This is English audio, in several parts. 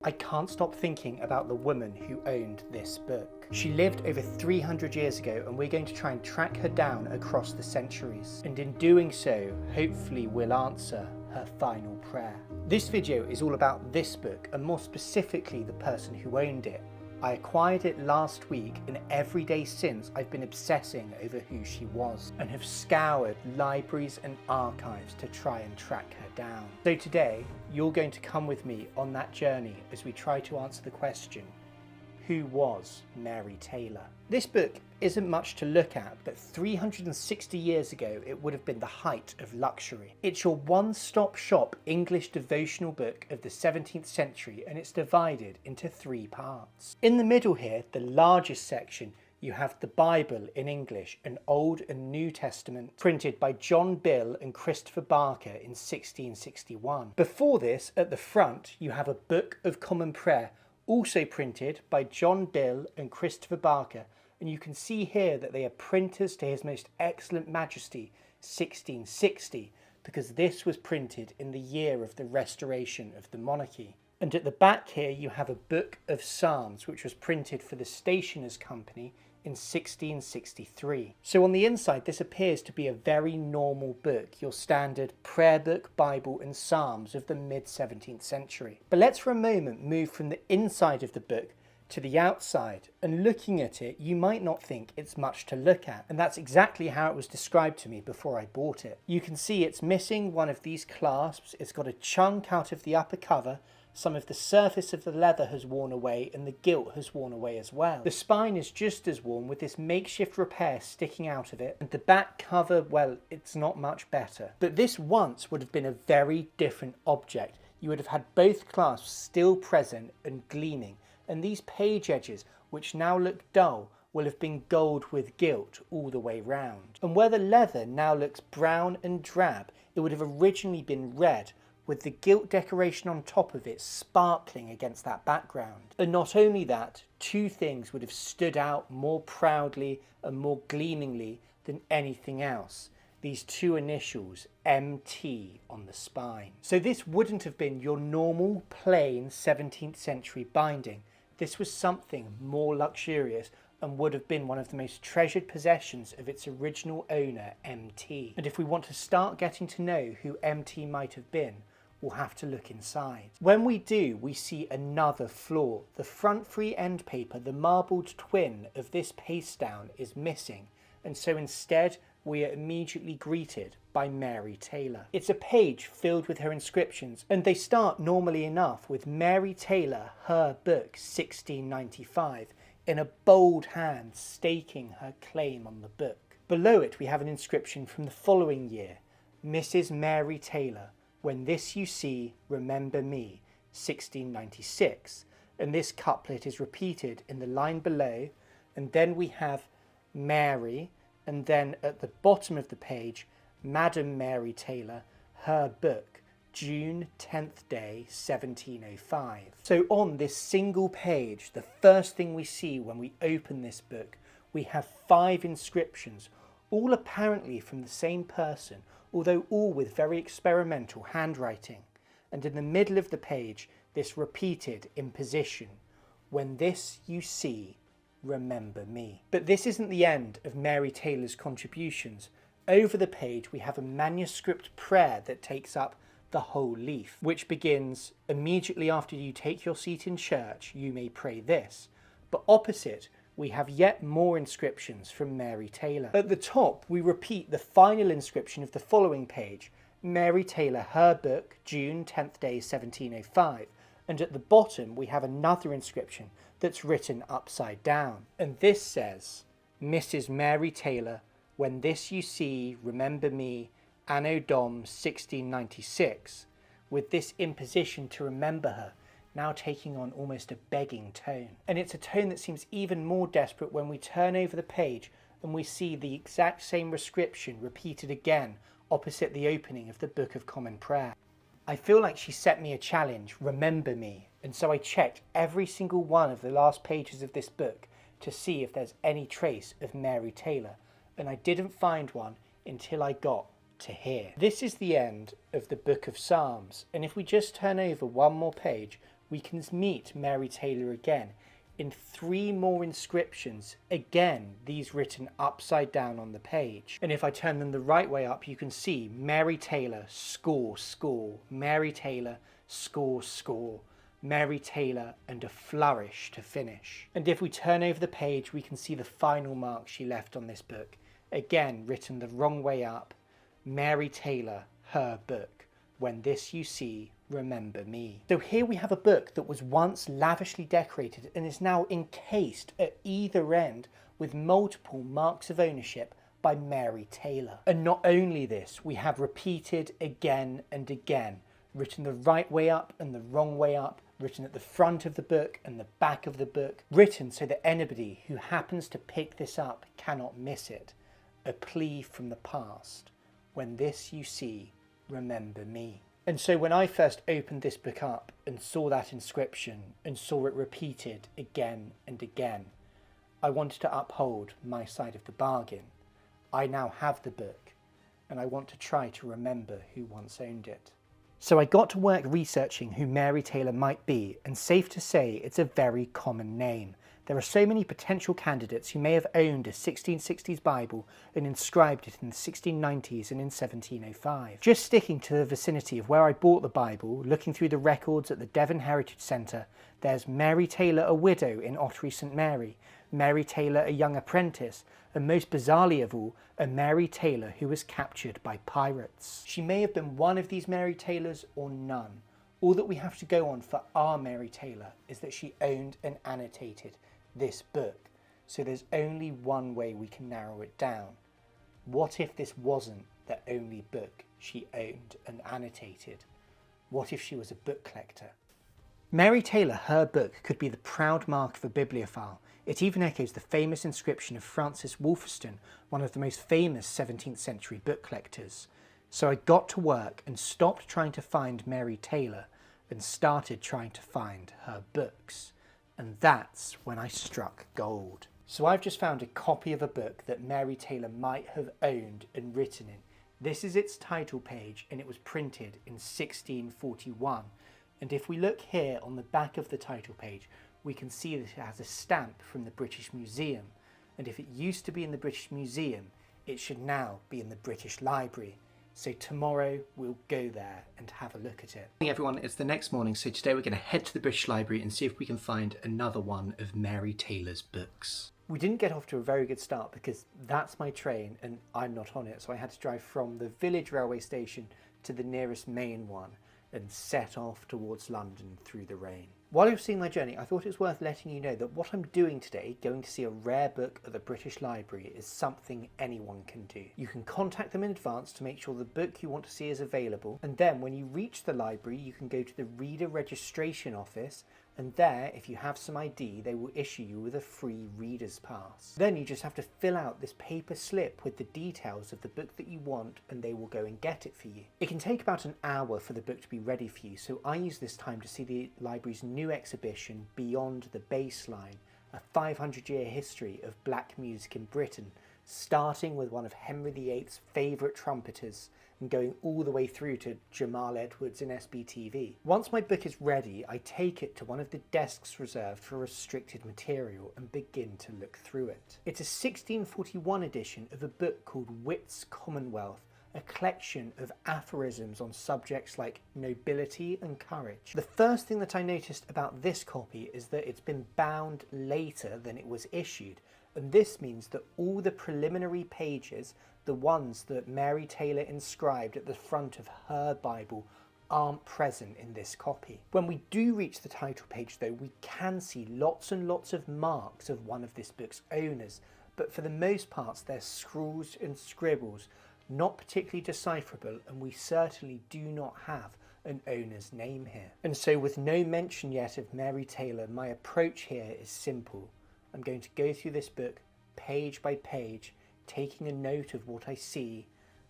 I can't stop thinking about the woman who owned this book. She lived over 300 years ago, and we're going to try and track her down across the centuries. And in doing so, hopefully we'll answer her final prayer. This video is all about this book, and more specifically the person who owned it. I acquired it last week, and every day since I've been obsessing over who she was and have scoured libraries and archives to try and track her down. So today you're going to come with me on that journey as we try to answer the question, who was Mary Taylor? This book isn't much to look at, but 360 years ago it would have been the height of luxury. It's your one-stop shop English devotional book of the 17th century, and it's divided into 3 parts. In the middle here, the largest section, you have the Bible in English, an Old and New Testament printed by John Bill and Christopher Barker in 1661. Before this, at the front, you have a Book of Common Prayer, also printed by John Bill and Christopher Barker, and you can see here that they are printers to His Most Excellent Majesty 1660, because this was printed in the year of the restoration of the monarchy. And at the back here you have a Book of Psalms, which was printed for the Stationers' Company in 1663. So on the inside this appears to be a very normal book, your standard prayer book, Bible and Psalms of the mid-17th century. But let's for a moment move from the inside of the book to the outside, and looking at it you might not think it's much to look at, and that's exactly how it was described to me before I bought it. You can see it's missing one of these clasps, it's got a chunk out of the upper cover, some of the surface of the leather has worn away, and the gilt has worn away as well. The spine is just as worn, with this makeshift repair sticking out of it, and the back cover, well, it's not much better. But this once would have been a very different object. You would have had both clasps still present and gleaming, and these page edges, which now look dull, will have been gold with gilt all the way round. And where the leather now looks brown and drab, it would have originally been red, with the gilt decoration on top of it sparkling against that background. And not only that, 2 things would have stood out more proudly and more gleamingly than anything else. These 2 initials, MT, on the spine. So this wouldn't have been your normal plain 17th century binding. This was something more luxurious and would have been one of the most treasured possessions of its original owner, MT. And if we want to start getting to know who MT might have been, we'll have to look inside. When we do, we see another flaw. The front free end paper, the marbled twin of this paste down, is missing, and so instead we are immediately greeted by Mary Taylor. It's a page filled with her inscriptions, and they start normally enough with Mary Taylor, her book, 1695, in a bold hand staking her claim on the book. Below it we have an inscription from the following year, Mrs. Mary Taylor, when this you see, remember me, 1696, and this couplet is repeated in the line below, and then we have Mary, and then at the bottom of the page, Madam Mary Taylor, her book, June 10th day, 1705. So on this single page, the first thing we see when we open this book, we have 5 inscriptions, all apparently from the same person, although all with very experimental handwriting. And in the middle of the page, this repeated imposition, when this you see, remember me. But this isn't the end of Mary Taylor's contributions. Over the page we have a manuscript prayer that takes up the whole leaf, which begins, immediately after you take your seat in church, you may pray this. But opposite, we have yet more inscriptions from Mary Taylor. At the top, we repeat the final inscription of the following page, Mary Taylor, her book, June 10th day, 1705. And at the bottom, we have another inscription that's written upside down. And this says, Mrs. Mary Taylor, when this you see, remember me, Anno Dom 1696, with this imposition to remember her, now taking on almost a begging tone. And it's a tone that seems even more desperate when we turn over the page and we see the exact same prescription repeated again opposite the opening of the Book of Common Prayer. I feel like she set me a challenge, remember me, and so I checked every single one of the last pages of this book to see if there's any trace of Mary Taylor, and I didn't find one until I got to here. This is the end of the Book of Psalms, and if we just turn over one more page, we can meet Mary Taylor again in 3 more inscriptions, again these written upside down on the page. And if I turn them the right way up, you can see Mary Taylor, score, score, Mary Taylor, score, score, Mary Taylor, and a flourish to finish. And if we turn over the page, we can see the final mark she left on this book, again written the wrong way up, Mary Taylor, her book, when this you see, remember me. So here we have a book that was once lavishly decorated and is now encased at either end with multiple marks of ownership by Mary Taylor. And not only this, we have repeated again and again, written the right way up and the wrong way up, written at the front of the book and the back of the book, written so that anybody who happens to pick this up cannot miss it. A plea from the past. When this you see, remember me. And so when I first opened this book up and saw that inscription and saw it repeated again and again, I wanted to uphold my side of the bargain. I now have the book and I want to try to remember who once owned it. So I got to work researching who Mary Taylor might be, and safe to say it's a very common name. There are so many potential candidates who may have owned a 1660s Bible and inscribed it in the 1690s and in 1705. Just sticking to the vicinity of where I bought the Bible, looking through the records at the Devon Heritage Centre, there's Mary Taylor, a widow in Ottery St Mary, Mary Taylor, a young apprentice, and most bizarrely of all, a Mary Taylor who was captured by pirates. She may have been one of these Mary Taylors or none. All that we have to go on for our Mary Taylor is that she owned and annotated this book. So there's only one way we can narrow it down. What if this wasn't the only book she owned and annotated? What if she was a book collector? Mary Taylor, her book, could be the proud mark of a bibliophile. It even echoes the famous inscription of Francis Wolferston, one of the most famous 17th century book collectors. So I got to work and stopped trying to find Mary Taylor and started trying to find her books. And that's when I struck gold. So I've just found a copy of a book that Mary Taylor might have owned and written in. This is its title page and it was printed in 1641. And if we look here on the back of the title page, we can see that it has a stamp from the British Museum. And if it used to be in the British Museum, it should now be in the British Library. So tomorrow we'll go there and have a look at it. Hey everyone, it's the next morning, so today we're going to head to the British Library and see if we can find another one of Mary Taylor's books. We didn't get off to a very good start because that's my train and I'm not on it, so I had to drive from the village railway station to the nearest main one and set off towards London through the rain. While I was seeing my journey, I thought it was worth letting you know that what I'm doing today, going to see a rare book at the British Library, is something anyone can do. You can contact them in advance to make sure the book you want to see is available, and then when you reach the library, you can go to the reader registration office, and there, if you have some ID, they will issue you with a free reader's pass. Then you just have to fill out this paper slip with the details of the book that you want, and they will go and get it for you. It can take about an hour for the book to be ready for you, so I use this time to see the library's new exhibition, Beyond the Baseline, a 500-year history of black music in Britain, starting with one of Henry VIII's favourite trumpeters and going all the way through to Jamal Edwards in SBTV. Once my book is ready, I take it to one of the desks reserved for restricted material and begin to look through it. It's a 1641 edition of a book called Wit's Commonwealth, a collection of aphorisms on subjects like nobility and courage. The first thing that I noticed about this copy is that it's been bound later than it was issued, and this means that all the preliminary pages, the ones that Mary Taylor inscribed at the front of her Bible, aren't present in this copy. When we do reach the title page though, we can see lots and lots of marks of one of this book's owners, but for the most part they're scrawls and scribbles, not particularly decipherable, and we certainly do not have an owner's name here. And so with no mention yet of Mary Taylor, my approach here is simple. I'm going to go through this book page by page, taking a note of what I see,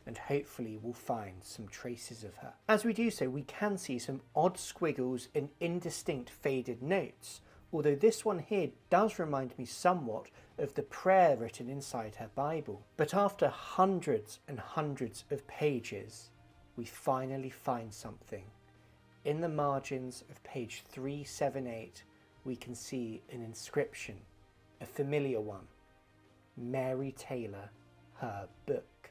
and hopefully we'll find some traces of her. As we do so, we can see some odd squiggles and indistinct faded notes, although this one here does remind me somewhat of the prayer written inside her Bible. But after hundreds and hundreds of pages, we finally find something. in the margins of page 378, we can see an inscription, a familiar one, Mary Taylor, her book.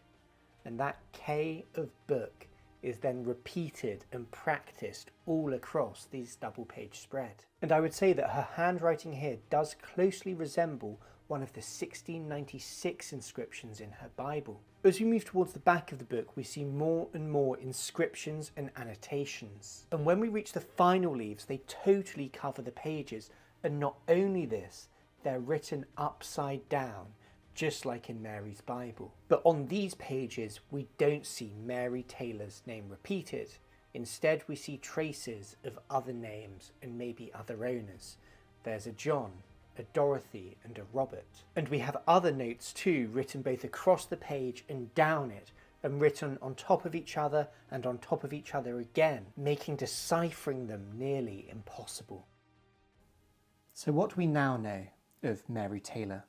And that K of book is then repeated and practiced all across these double page spread. And I would say that her handwriting here does closely resemble one of the 1696 inscriptions in her Bible. As we move towards the back of the book, we see more and more inscriptions and annotations. And when we reach the final leaves, they totally cover the pages. And not only this, they're written upside down, just like in Mary's Bible. But on these pages, we don't see Mary Taylor's name repeated. Instead, we see traces of other names and maybe other owners. There's a John, a Dorothy and a Robert. And we have other notes too, written both across the page and down it, and written on top of each other and on top of each other again, making deciphering them nearly impossible. So what do we now know of Mary Taylor?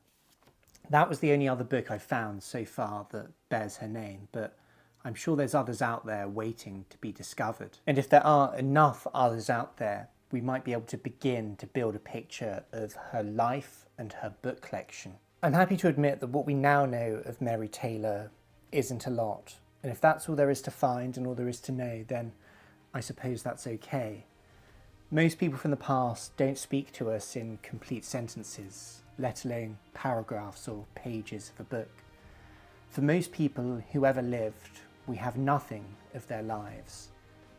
That was the only other book I've found so far that bears her name, but I'm sure there's others out there waiting to be discovered. And if there are enough others out there, we might be able to begin to build a picture of her life and her book collection. I'm happy to admit that what we now know of Mary Taylor isn't a lot. And if that's all there is to find and all there is to know, then I suppose that's okay. Most people from the past don't speak to us in complete sentences, let alone paragraphs or pages of a book. For most people who ever lived, we have nothing of their lives.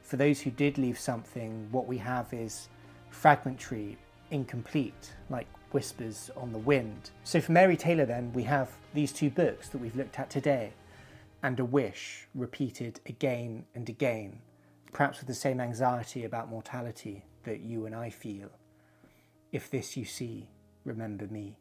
For those who did leave something, what we have is fragmentary, incomplete, like whispers on the wind. So for Mary Taylor then, we have these two books that we've looked at today, and a wish repeated again and again, perhaps with the same anxiety about mortality that you and I feel. If this you see, remember me.